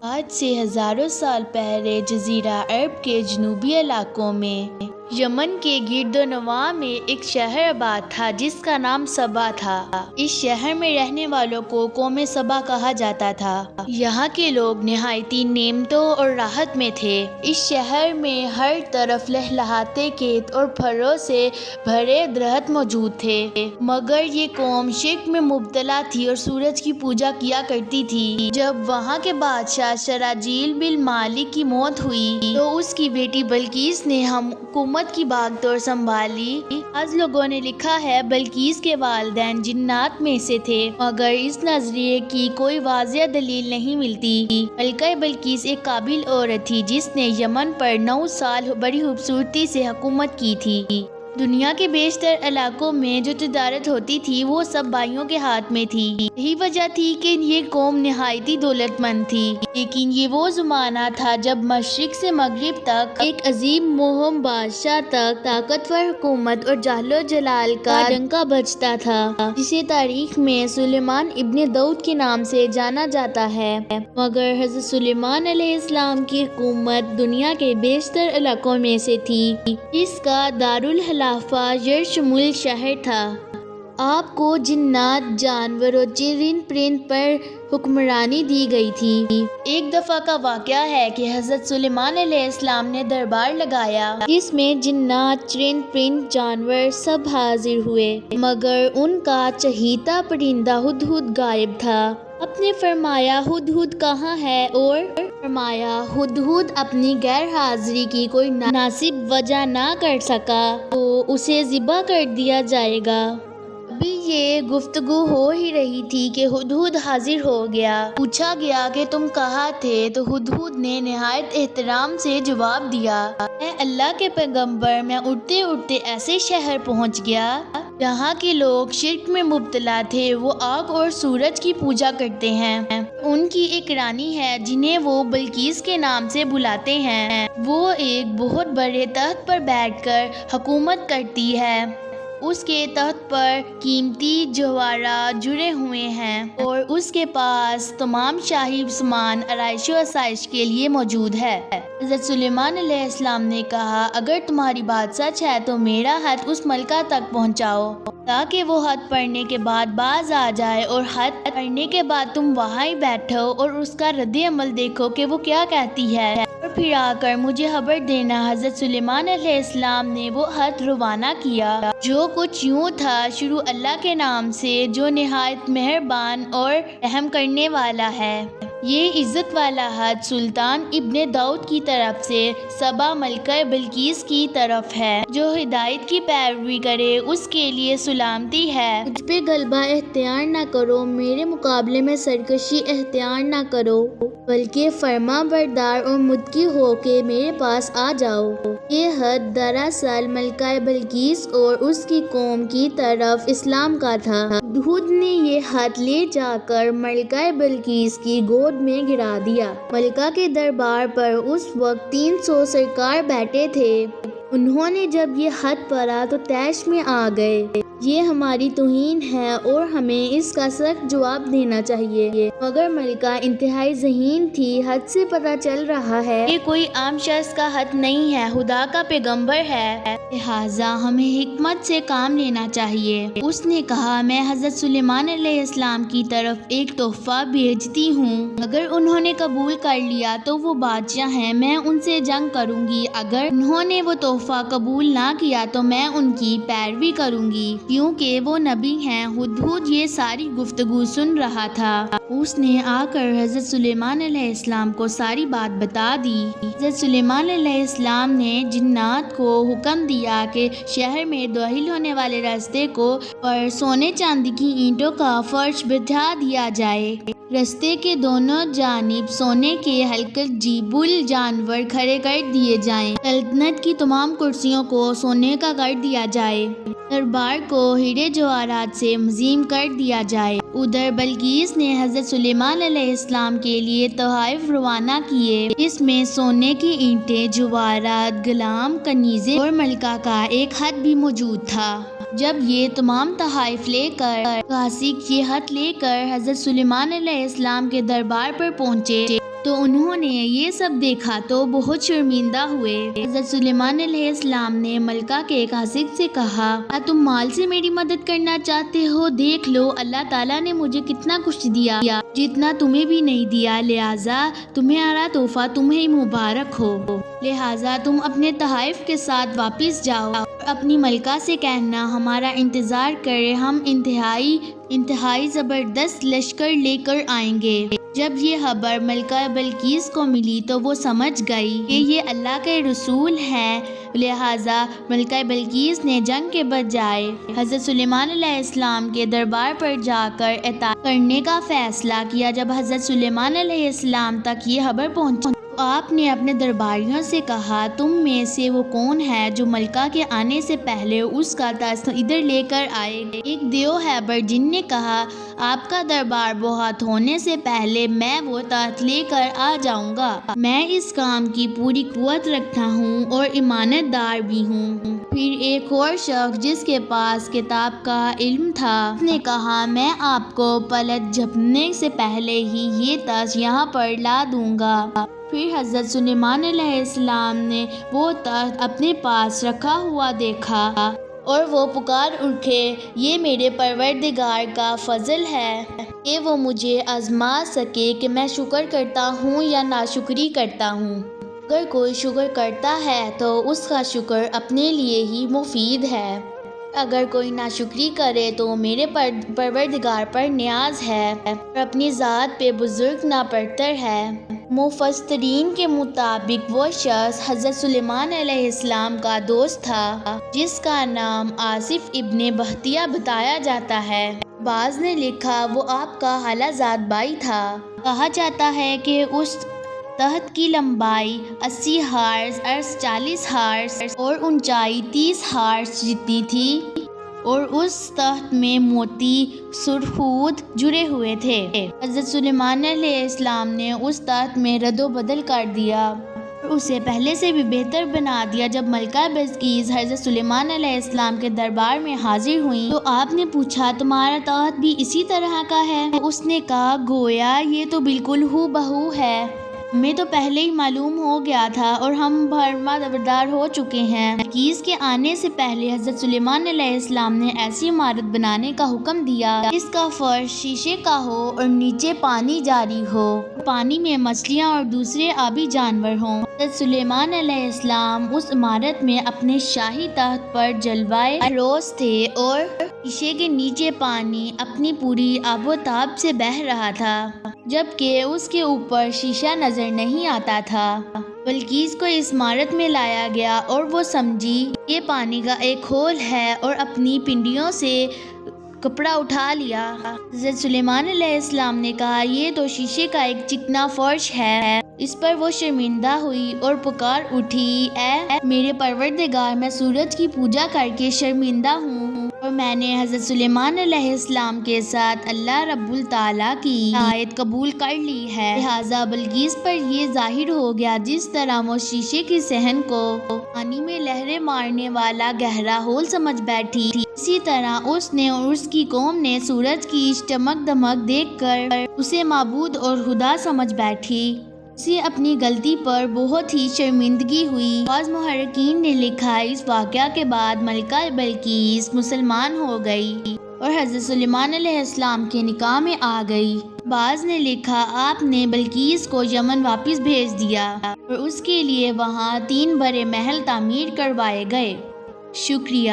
آج سے ہزاروں سال پہلے جزیرہ عرب کے جنوبی علاقوں میں یمن کے گرد و نواح میں ایک شہر آباد تھا جس کا نام سبا تھا۔ اس شہر میں رہنے والوں کو قوم سبا کہا جاتا تھا۔ یہاں کے لوگ نہایتی نعمتوں اور راحت میں تھے۔ اس شہر میں ہر طرف لہلہاتے کھیت اور پھلوں سے بھرے درخت موجود تھے، مگر یہ قوم شرک میں مبتلا تھی اور سورج کی پوجا کیا کرتی تھی۔ جب وہاں کے بادشاہ شراجیل بن مالک کی موت ہوئی تو اس کی بیٹی بلقیس نے حکومت کی باغ دور سنبھالی۔ بعض لوگوں نے لکھا ہے بلقیس کے والدین جنات میں سے تھے، مگر اس نظریے کی کوئی واضح دلیل نہیں ملتی۔ ملکہ بلقیس ایک قابل عورت تھی جس نے یمن پر 9 سال بڑی خوبصورتی سے حکومت کی تھی۔ دنیا کے بیشتر علاقوں میں جو تجارت ہوتی تھی وہ سب بھائیوں کے ہاتھ میں تھی۔ یہی وجہ تھی کہ یہ قوم نہایتی دولت مند تھی، لیکن یہ وہ زمانہ تھا جب مشرق سے مغرب تک ایک عظیم مہم بادشاہ تک طاقتور حکومت اور جلال و جلال کا ڈنکا بجتا تھا، جسے تاریخ میں سلیمان ابن داؤد کے نام سے جانا جاتا ہے۔ مگر حضرت سلیمان علیہ السلام کی حکومت دنیا کے بیشتر علاقوں میں سے تھی۔ اس کا دارالخلافہ یرشمل شہر تھا۔ آپ کو جنات، جانور اور چرند پرند پر حکمرانی دی گئی تھی۔ ایک دفعہ کا واقعہ ہے کہ حضرت سلیمان علیہ السلام نے دربار لگایا جس میں جنات، چرند پرند، جانور سب حاضر ہوئے، مگر ان کا چہیتا پرندہ ہدہد غائب تھا۔ آپ نے فرمایا ہدہد کہاں ہے؟ اور فرمایا ہدہد اپنی غیر حاضری کی کوئی مناسب وجہ نہ کر سکا تو اسے ذبح کر دیا جائے گا۔ ابھی یہ گفتگو ہو ہی رہی تھی کہ ہدہد حاضر ہو گیا۔ پوچھا گیا کہ تم کہاں تھے تو ہدہد نے نہایت احترام سے جواب دیا، اے اللہ کے پیغمبر، میں اڑتے اڑتے ایسے شہر پہنچ گیا جہاں کے لوگ شرک میں مبتلا تھے۔ وہ آگ اور سورج کی پوجا کرتے ہیں۔ ان کی ایک رانی ہے جنہیں وہ بلقیس کے نام سے بلاتے ہیں۔ وہ ایک بہت بڑے تخت پر بیٹھ کر حکومت کرتی ہے۔ اس کے تخت پر قیمتی جواہرات جڑے ہوئے ہیں اور اس کے پاس تمام شاہی سامان آرائش و آسائش کے لیے موجود ہے۔ حضرت سلیمان علیہ السلام نے کہا، اگر تمہاری بات سچ ہے تو میرا خط اس ملکہ تک پہنچاؤ تاکہ وہ خط پڑھنے کے بعد باز آ جائے، اور خط پڑھنے کے بعد تم وہاں ہی بیٹھو اور اس کا رد عمل دیکھو کہ وہ کیا کہتی ہے، اور پھر آ کر مجھے خبر دینا۔ حضرت سلیمان علیہ السلام نے وہ خط روانہ کیا جو کچھ یوں تھا، شروع اللہ کے نام سے جو نہایت مہربان اور رحم کرنے والا ہے۔ یہ عزت والا خط سلطان ابن داؤد کی طرف سے سبا ملکہ بلقیس کی طرف ہے۔ جو ہدایت کی پیروی کرے اس کے لیے سلامتی ہے۔ مجھ پہ غلبہ اختیار نہ کرو، میرے مقابلے میں سرکشی اختیار نہ کرو، بلکہ فرما بردار اور متقی ہو کے میرے پاس آ جاؤ۔ یہ خط دراصل ملکہ بلقیس اور اس کی قوم کی طرف اسلام کا تھا۔ ہدہد نے یہ خط لے جا کر ملکہ بلقیس کی گود میں گرا دیا۔ ملکہ کے دربار پر اس وقت 300 سرکار بیٹھے تھے۔ انہوں نے جب یہ خط پڑھا تو طیش میں آ گئے۔ یہ ہماری توہین ہے اور ہمیں اس کا سخت جواب دینا چاہیے۔ مگر ملکہ انتہائی ذہین تھی۔ خط سے پتہ چل رہا ہے یہ کوئی عام شخص کا خط نہیں ہے، خدا کا پیغمبر ہے، لہٰذا ہمیں حکمت سے کام لینا چاہیے۔ اس نے کہا، میں حضرت سلیمان علیہ السلام کی طرف ایک تحفہ بھیجتی ہوں۔ اگر انہوں نے قبول کر لیا تو وہ بادشاہ ہیں، میں ان سے جنگ کروں گی۔ اگر انہوں نے وہ تحفہ قبول نہ کیا تو میں ان کی پیروی کروں گی، کیونکہ وہ نبی ہیں۔ ہدہد یہ ساری گفتگو سن رہا تھا۔ اس نے آ کر حضرت سلیمان علیہ السلام کو ساری بات بتا دی۔ حضرت سلیمان علیہ السلام نے جنات کو حکم دیا کہ شہر میں داخل ہونے والے راستے پر سونے چاندی کی اینٹوں کا فرش بچھا دیا جائے۔ راستے کے دونوں جانب سونے کے حلقے جیب الجانور کھڑے کر دیے جائیں۔ سلطنت کی تمام کرسیوں کو سونے کا کر دیا جائے۔ دربار کو ہیرے جواہرات سے مزین کر دیا جائے۔ ادھر بلقیس نے حضرت سلیمان علیہ السلام کے لیے تحائف روانہ کیے۔ اس میں سونے کی اینٹیں، جواہرات، غلام، کنیزیں اور ملکہ کا ایک خط بھی موجود تھا۔ جب یہ تمام تحائف لے کر قاصد یہ خط لے کر حضرت سلیمان علیہ السلام کے دربار پر پہنچے تو انہوں نے یہ سب دیکھا تو بہت شرمندہ ہوئے۔ حضرت سلیمان علیہ السلام نے ملکہ کے قاصد سے کہا، کیا تم مال سے میری مدد کرنا چاہتے ہو؟ دیکھ لو اللہ تعالیٰ نے مجھے کتنا کچھ دیا جتنا تمہیں بھی نہیں دیا، لہٰذا تمہارا تحفہ تمہیں مبارک ہو۔ لہٰذا تم اپنے تحائف کے ساتھ واپس جاؤ اور اپنی ملکہ سے کہنا ہمارا انتظار کرے، ہم انتہائی زبردست لشکر لے کر آئیں گے۔ جب یہ خبر ملکہ بلقیس کو ملی تو وہ سمجھ گئی کہ یہ اللہ کے رسول ہیں، لہٰذا ملکہ بلقیس نے جنگ کے بجائے حضرت سلیمان علیہ السلام کے دربار پر جا کر اطاعت کرنے کا فیصلہ کیا۔ جب حضرت سلیمان علیہ السلام تک یہ خبر پہنچی تو آپ نے اپنے درباریوں سے کہا، تم میں سے وہ کون ہے جو ملکہ کے آنے سے پہلے اس کا تخت ادھر لے کر آئے؟ ایک دیو خیبر جن نے کہا، آپ کا دربار بہت ہونے سے پہلے میں وہ تخت لے کر آ جاؤں گا، میں اس کام کی پوری قوت رکھتا ہوں اور امانت دار بھی ہوں۔ پھر ایک اور شخص جس کے پاس کتاب کا علم تھا، اس نے کہا، میں آپ کو پلٹ جھپنے سے پہلے ہی یہ تخت یہاں پر لا دوں گا۔ پھر حضرت سلیمان علیہ السلام نے وہ تخت اپنے پاس رکھا ہوا دیکھا اور وہ پکار اٹھے، یہ میرے پروردگار کا فضل ہے کہ وہ مجھے آزما سکے کہ میں شکر کرتا ہوں یا ناشکری کرتا ہوں۔ اگر کوئی شکر کرتا ہے تو اس کا شکر اپنے لیے ہی مفید ہے، اگر کوئی ناشکری کرے تو میرے پروردگار پر نیاز ہے اور اپنی ذات پہ بزرگ نہ پرتر ہے۔ مفسرین کے مطابق وہ شخص حضرت سلیمان علیہ السلام کا دوست تھا جس کا نام آصف ابن بختیہ بتایا جاتا ہے۔ بعض نے لکھا وہ آپ کا خالہ زاد بھائی تھا۔ کہا جاتا ہے کہ اس تخت کی لمبائی 80 ہارس، عرض 40 ہارس اور اونچائی 30 ہارس جتنی تھی، اور اس تخت میں موتی سرخود جڑے ہوئے تھے۔ حضرت سلیمان علیہ السلام نے اس تخت میں رد و بدل کر دیا اور اسے پہلے سے بھی بہتر بنا دیا۔ جب ملکہ بلقیس حضرت سلیمان علیہ السلام کے دربار میں حاضر ہوئیں تو آپ نے پوچھا، تمہارا تخت بھی اسی طرح کا ہے؟ اس نے کہا، گویا یہ تو بالکل ہو بہو ہے، ہمیں تو پہلے ہی معلوم ہو گیا تھا اور ہم فرما بردار ہو چکے ہیں۔ بلقیس کے آنے سے پہلے حضرت سلیمان علیہ السلام نے ایسی عمارت بنانے کا حکم دیا جس کا فرش شیشے کا ہو اور نیچے پانی جاری ہو، پانی میں مچھلیاں اور دوسرے آبی جانور ہوں۔ حضرت سلیمان علیہ السلام اس عمارت میں اپنے شاہی تخت پر جلوائے افروز تھے اور شیشے کے نیچے پانی اپنی پوری آب و تاب سے بہہ رہا تھا، جبکہ اس کے اوپر شیشہ نظر نہیں آتا تھا۔ بلقیس کو اس عمارت میں لایا گیا اور وہ سمجھی یہ پانی کا ایک ہول ہے اور اپنی پنڈیوں سے کپڑا اٹھا لیا۔ حضرت سلیمان علیہ السلام نے کہا، یہ تو شیشے کا ایک چکنا فرش ہے۔ اس پر وہ شرمندہ ہوئی اور پکار اٹھی، اے میرے پروردگار، میں سورج کی پوجا کر کے شرمندہ ہوں اور میں نے حضرت سلیمان علیہ السلام کے ساتھ اللہ رب العالمین کی آیت قبول کر لی ہے۔ لہٰذا بلقیس پر یہ ظاہر ہو گیا جس طرح وہ شیشے کی صحن کو پانی میں لہریں مارنے والا گہرا ہول سمجھ بیٹھی، اسی طرح اس نے اور اس کی قوم نے سورج کی چمک دمک دیکھ کر اسے معبود اور خدا سمجھ بیٹھی۔ اسے اپنی غلطی پر بہت ہی شرمندگی ہوئی۔ بعض محققین نے لکھا، اس واقعہ کے بعد ملکہ بلقیس مسلمان ہو گئی اور حضرت سلیمان علیہ السلام کے نکاح میں آ گئی۔ بعض نے لکھا، آپ نے بلقیس کو یمن واپس بھیج دیا اور اس کے لیے وہاں 3 بڑے محل تعمیر کروائے گئے۔ شکریہ۔